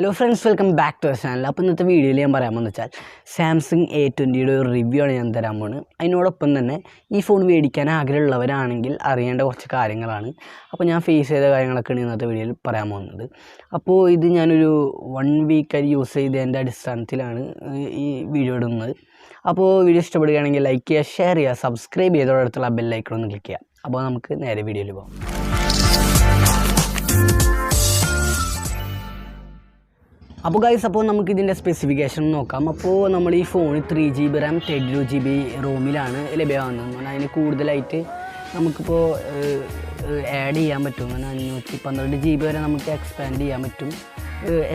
Hello friends, welcome back to our channel. അപ്പോൾ ഇന്നത്തെ വീഡിയോയിൽ ഞാൻ പറയാൻ പോകുന്നത് വെച്ചാൽ സാംസങ് A20യുടെ ഒരു റിവ്യൂ ആണ് ഞാൻ തരാൻ പോകുന്നത്. അതിനോടൊപ്പം തന്നെ ഈ ഫോൺ മേടിക്കാൻ ആഗ്രഹമുള്ളവരാണെങ്കിൽ അറിയേണ്ട കുറച്ച് കാര്യങ്ങളാണ്. അപ്പോൾ ഞാൻ ഫേസ് ചെയ്ത കാര്യങ്ങളൊക്കെയാണ് ഇന്നത്തെ വീഡിയോയിൽ പറയാൻ പോകുന്നത്. അപ്പോൾ ഇത് ഞാനൊരു 1 വീക്കായി യൂസ് ചെയ്തതിൻ്റെ അടിസ്ഥാനത്തിലാണ് ഈ വീഡിയോ ഇടുന്നത്. അപ്പോൾ വീഡിയോ ഇഷ്ടപ്പെടുകയാണെങ്കിൽ ലൈക്ക് ചെയ്യുക, ഷെയർ ചെയ്യുക, സബ്സ്ക്രൈബ് ചെയ്തോടടുത്തുള്ള ബെല്ലൈക്കൺ ഒന്ന് ക്ലിക്ക് ചെയ്യുക. അപ്പോൾ നമുക്ക് നേരെ വീഡിയോയിൽ പോകാം. അപ്പോൾ ഗൈസ്, അപ്പോൾ നമുക്ക് ഇതിൻ്റെ സ്പെസിഫിക്കേഷൻ നോക്കാം. അപ്പോൾ നമ്മൾ ഈ ഫോൺ 3GB RAM 32GB റോമിലാണ് ലഭ്യമാകുന്നത്. അതിന് കൂടുതലായിട്ട് നമുക്കിപ്പോൾ ആഡ് ചെയ്യാൻ പറ്റും. 512GB വരെ നമുക്ക് എക്സ്പാൻഡ് ചെയ്യാൻ പറ്റും,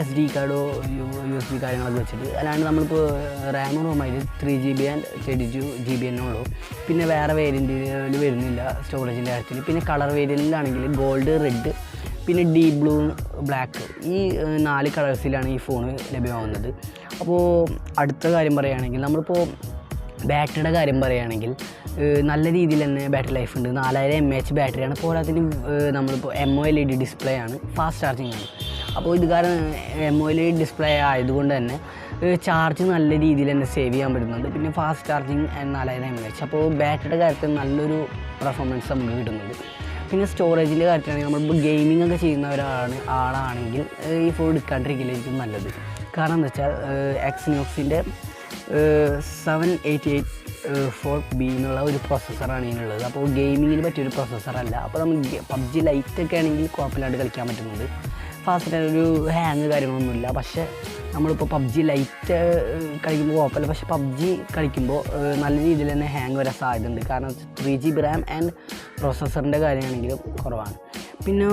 SD കാർഡോ USB കാര്യങ്ങളൊക്കെ വെച്ചിട്ട്. അല്ലാണ്ട് നമ്മളിപ്പോൾ റാമും റോമായിട്ട് 3GB ആൻഡ് 32GB തന്നെ ഉള്ളൂ. പിന്നെ വേറെ വേരിയൻറ്റിൽ വരുന്നില്ല സ്റ്റോറേജിൻ്റെ കാര്യത്തിൽ. പിന്നെ കളർ വേരിയൻറ്റിലാണെങ്കിൽ ഗോൾഡ്, റെഡ്, പിന്നെ ഡീപ് ബ്ലൂ, ബ്ലാക്ക്, ഈ 4 കളേഴ്സിലാണ് ഈ ഫോൺ ലഭ്യമാകുന്നത്. അപ്പോൾ അടുത്ത കാര്യം പറയുകയാണെങ്കിൽ, നമ്മളിപ്പോൾ ബാറ്ററിയുടെ കാര്യം പറയുകയാണെങ്കിൽ നല്ല രീതിയിൽ തന്നെ ബാറ്ററി ലൈഫ് ഉണ്ട്. 4000 mAh ബാറ്ററിയാണ്. പോരാത്തിന് നമ്മളിപ്പോൾ MOLED ഡിസ്പ്ലേ ആണ്, ഫാസ്റ്റ് ചാർജിങ് ആണ്. അപ്പോൾ ഇത് കാരണം MOLED ഡിസ്പ്ലേ ആയതുകൊണ്ട് തന്നെ ചാർജ് നല്ല രീതിയിൽ തന്നെ സേവ് ചെയ്യാൻ പറ്റുന്നുണ്ട്. പിന്നെ ഫാസ്റ്റ് ചാർജിങ് 4000 mAh. അപ്പോൾ ബാറ്ററിയുടെ കാര്യത്തിൽ നല്ലൊരു പെർഫോമൻസ് നമുക്ക് കിട്ടുന്നുണ്ട്. പിന്നെ സ്റ്റോറേജിൻ്റെ കാര്യത്തിലാണെങ്കിൽ നമ്മളിപ്പോൾ ഗെയിമിംഗ് ഒക്കെ ചെയ്യുന്ന ആളാണെങ്കിൽ ഈ ഫോൺ എടുക്കാണ്ടിരിക്കലായിരിക്കും നല്ലത്. കാരണം എന്താ വെച്ചാൽ എക്സിനോക്സിൻ്റെ 7884B എന്നുള്ള ഒരു പ്രോസസ്സറാണ് ഇതിനുള്ളത്. അപ്പോൾ ഗെയിമിങ്ങിന് പറ്റിയൊരു പ്രോസസ്സറല്ല. അപ്പോൾ നമുക്ക് PUBG ലൈറ്റൊക്കെ ആണെങ്കിൽ കുഴപ്പമില്ലാണ്ട് കളിക്കാൻ പറ്റുന്നുണ്ട്. ഫാസ്റ്റായിട്ടൊരു ഹാങ് കാര്യങ്ങളൊന്നുമില്ല. പക്ഷേ നമ്മളിപ്പോൾ PUBG ലൈറ്റ് കളിക്കുമ്പോൾ കുഴപ്പമില്ല. പക്ഷേ PUBG കളിക്കുമ്പോൾ നല്ല രീതിയിൽ തന്നെ ഹാങ് വരാൻ സാധ്യതയുണ്ട്. കാരണം 3GB RAM ആൻഡ് പ്രോസസ്സറിൻ്റെ കാര്യമാണെങ്കിലും കുറവാണ്. പിന്നെ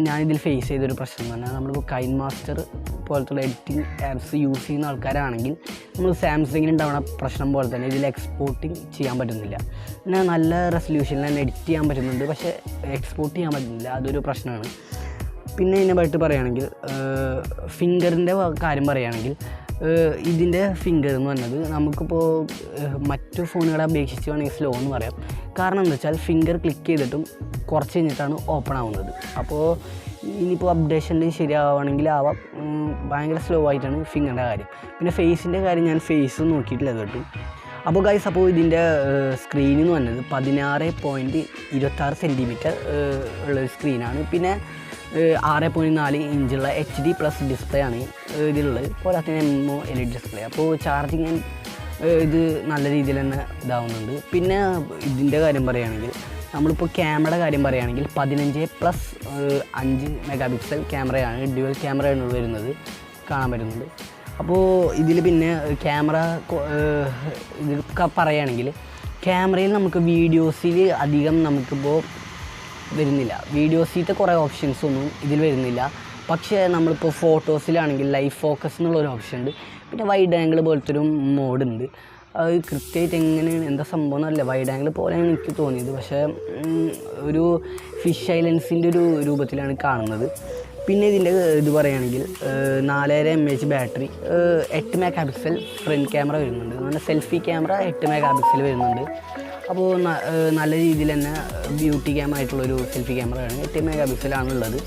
ഞാനിതിൽ ഫേസ് ചെയ്തൊരു പ്രശ്നം എന്ന് പറഞ്ഞാൽ, നമ്മളിപ്പോൾ കൈൻമാസ്റ്റർ പോലത്തുള്ള എഡിറ്റിംഗ് ആപ്സ് യൂസ് ചെയ്യുന്ന ആൾക്കാരാണെങ്കിൽ നമ്മൾ സാംസങ്ങിന് ഉണ്ടാവുന്ന പ്രശ്നം പോലെ തന്നെ ഇതിൽ എക്സ്പോർട്ടിങ് ചെയ്യാൻ പറ്റുന്നില്ല. പിന്നെ നല്ല റെസൊല്യൂഷനിൽ തന്നെ എഡിറ്റ് ചെയ്യാൻ പറ്റുന്നുണ്ട്, പക്ഷേ എക്സ്പോർട്ട് ചെയ്യാൻ പറ്റുന്നില്ല. അതൊരു പ്രശ്നമാണ്. പിന്നെ ഇതിനെപ്പറ്റി പറയുകയാണെങ്കിൽ, ഫിംഗറിൻ്റെ കാര്യം പറയുകയാണെങ്കിൽ, ഇതിൻ്റെ ഫിംഗർ എന്ന് പറഞ്ഞത് നമുക്കിപ്പോൾ മറ്റു ഫോണുകളെ അപേക്ഷിച്ച് വേണമെങ്കിൽ സ്ലോ എന്ന് പറയാം. കാരണം എന്താ വെച്ചാൽ ഫിംഗർ ക്ലിക്ക് ചെയ്തിട്ടും കുറച്ച് കഴിഞ്ഞിട്ടാണ് ഓപ്പൺ ആവുന്നത്. അപ്പോൾ ഇനിയിപ്പോൾ അപ്ഡേഷനിൽ ശരിയാവുകയാണെങ്കിൽ ആവാം. ഭയങ്കര സ്ലോ ആയിട്ടാണ് ഫിംഗറിൻ്റെ കാര്യം. പിന്നെ ഫേസിൻ്റെ കാര്യം ഞാൻ ഫേസ് നോക്കിയിട്ടില്ല കേട്ടു. അപ്പോൾ ഗൈസ്, അപ്പോൾ ഇതിൻ്റെ സ്ക്രീൻ എന്ന് പറഞ്ഞത് 16.26 സെൻറ്റിമീറ്റർ ഉള്ളൊരു സ്ക്രീനാണ്. പിന്നെ 6.4 ഇഞ്ചുള്ള HD+ ഡിസ്പ്ലേ ആണ് ഇതിലുള്ളത്. പോരാത്തിന് MOLED ഡിസ്പ്ലേ. അപ്പോൾ ചാർജിങ് ഇത് നല്ല രീതിയിൽ തന്നെ ഇതാവുന്നുണ്ട്. പിന്നെ ഇതിൻ്റെ കാര്യം പറയുകയാണെങ്കിൽ, നമ്മളിപ്പോൾ ക്യാമറയുടെ കാര്യം പറയുകയാണെങ്കിൽ 15+5 മെഗാപിക്സൽ ക്യാമറയാണ്, ഡ്യുവൽ ക്യാമറയാണ് വരുന്നത്, കാണാൻ പറ്റുന്നുണ്ട്. അപ്പോൾ ഇതിൽ പിന്നെ ക്യാമറ ഇതൊക്കെ പറയുകയാണെങ്കിൽ, ക്യാമറയിൽ നമുക്ക് വീഡിയോസിൽ അധികം നമുക്കിപ്പോൾ വരുന്നില്ല. വീഡിയോസിലത്തെ കുറേ ഓപ്ഷൻസ് ഒന്നും ഇതിൽ വരുന്നില്ല. പക്ഷേ നമ്മളിപ്പോൾ ഫോട്ടോസിലാണെങ്കിൽ ലൈവ് ഫോക്കസ് എന്നുള്ളൊരു ഓപ്ഷൻ ഉണ്ട്. പിന്നെ വൈഡ് ആംഗിൾ പോലത്തെ ഒരു മോഡുണ്ട്. അത് കൃത്യമായിട്ട് എങ്ങനെയാണ് എന്താ സംഭവം എന്നല്ല, വൈഡ് ആംഗിൾ പോലെയാണ് എനിക്ക് തോന്നിയത്. പക്ഷേ ഒരു ഫിഷ് ഐലൻഡ്സിൻ്റെ ഒരു രൂപത്തിലാണ് കാണുന്നത്. പിന്നെ ഇതിൻ്റെ ഇത് പറയുകയാണെങ്കിൽ 4000 mAh battery, 8 megapixel front camera വരുന്നുണ്ട്. അങ്ങനെ സെൽഫി ക്യാമറ 8 മെഗാപിക്സൽ വരുന്നുണ്ട്. അപ്പോൾ നല്ല രീതിയിൽ തന്നെ ബ്യൂട്ടി ക്യാമറ ആയിട്ടുള്ളൊരു സെൽഫി ക്യാമറയാണ്, 8 മെഗാപിക്സലാണുള്ളത്.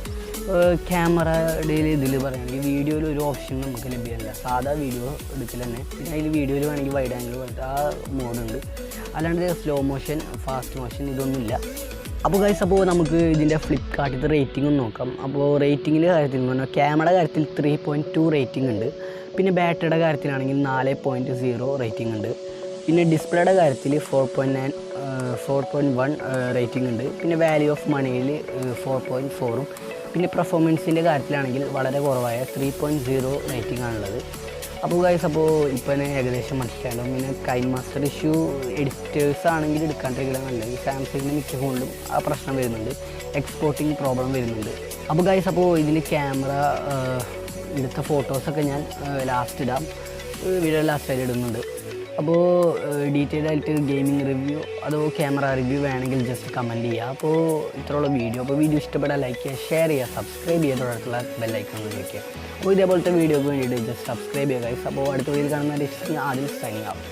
ക്യാമറയുടെ ഇതിൽ പറയുകയാണെങ്കിൽ വീഡിയോയിൽ ഒരു ഓപ്ഷൻ നമുക്ക് ലഭ്യമല്ല. സാധാ വീഡിയോ എടുക്കൽ തന്നെ. പിന്നെ അതിൽ വീഡിയോയിൽ വേണമെങ്കിൽ വൈഡ് ആംഗിൾ പോലത്തെ ആ മോഡുണ്ട്. അല്ലാണ്ട് സ്ലോ മോഷൻ, ഫാസ്റ്റ് മോഷൻ ഇതൊന്നുമില്ല. അപ്പോൾ ഗൈസ്, അപ്പോൾ നമുക്ക് ഇതിൻ്റെ ഫ്ലിപ്കാർട്ടിൽ റേറ്റിംഗ് ഒന്ന് നോക്കാം. അപ്പോൾ റേറ്റിങ്ങിൻ്റെ കാര്യത്തിൽ എന്ന് പറഞ്ഞാൽ ക്യാമറയുടെ കാര്യത്തിൽ 3.2 റേറ്റിംഗ് ഉണ്ട്. പിന്നെ ബാറ്ററിയുടെ കാര്യത്തിലാണെങ്കിൽ 4.0 റേറ്റിംഗ് ഉണ്ട്. പിന്നെ ഡിസ്പ്ലേയുടെ കാര്യത്തിൽ 4.1 റേറ്റിംഗ് ഉണ്ട്. പിന്നെ വാല്യൂ ഓഫ് മണിയിൽ 4.4. പിന്നെ പെർഫോമൻസിൻ്റെ കാര്യത്തിലാണെങ്കിൽ വളരെ കുറവായ 3.0 റേറ്റിംഗ് ആണുള്ളത്. അപ്പോൾ ഗൈസ്, അപ്പോൾ ഇപ്പോൾ ഏകദേശം മനസ്സിലാകും. പിന്നെ കൈൻമാസ്റ്റർ ഇഷ്യൂ എഡിറ്റേഴ്സ് ആണെങ്കിൽ എടുക്കാണ്ടിരിക്കുക നല്ലത്. സാംസങ്ങിൻ്റെ മിക്ക ഫോണിലും ആ പ്രശ്നം വരുന്നുണ്ട്, എക്സ്പോർട്ടിങ് പ്രോബ്ലം വരുന്നുണ്ട്. അപ്പോൾ ഗൈസ്, അപ്പോൾ ഇതിൽ ക്യാമറ എടുത്ത ഫോട്ടോസൊക്കെ ഞാൻ ലാസ്റ്റ് ഇടാം, വീഡിയോ ലാസ്റ്റായിട്ട് ഇടുന്നുണ്ട്. അപ്പോൾ ഡീറ്റെയിൽ ആയിട്ട് ഗെയിമിംഗ് റിവ്യൂ അതോ ക്യാമറ റിവ്യൂ വേണമെങ്കിൽ ജസ്റ്റ് കമൻറ്റ് ചെയ്യുക. അപ്പോൾ ഇത്രയുള്ള വീഡിയോ. അപ്പോൾ വീഡിയോ ഇഷ്ടപ്പെട്ടാൽ ലൈക്ക് ചെയ്യുക, ഷെയർ ചെയ്യുക, സബ്സ്ക്രൈബ് ചെയ്തോടത്തുള്ള ബെല്ലൈക്കൺ ക്ലിക്ക് ചെയ്യുക. അപ്പോൾ ഇതേപോലത്തെ വീഡിയോക്ക് വേണ്ടിയിട്ട് ജസ്റ്റ് സബ്സ്ക്രൈബ് ചെയ്യുക ഗൈസ്. അപ്പോൾ അടുത്ത വീഡിയോയിൽ കാണുന്ന ആദ്യം സൈനിങ് ആവും.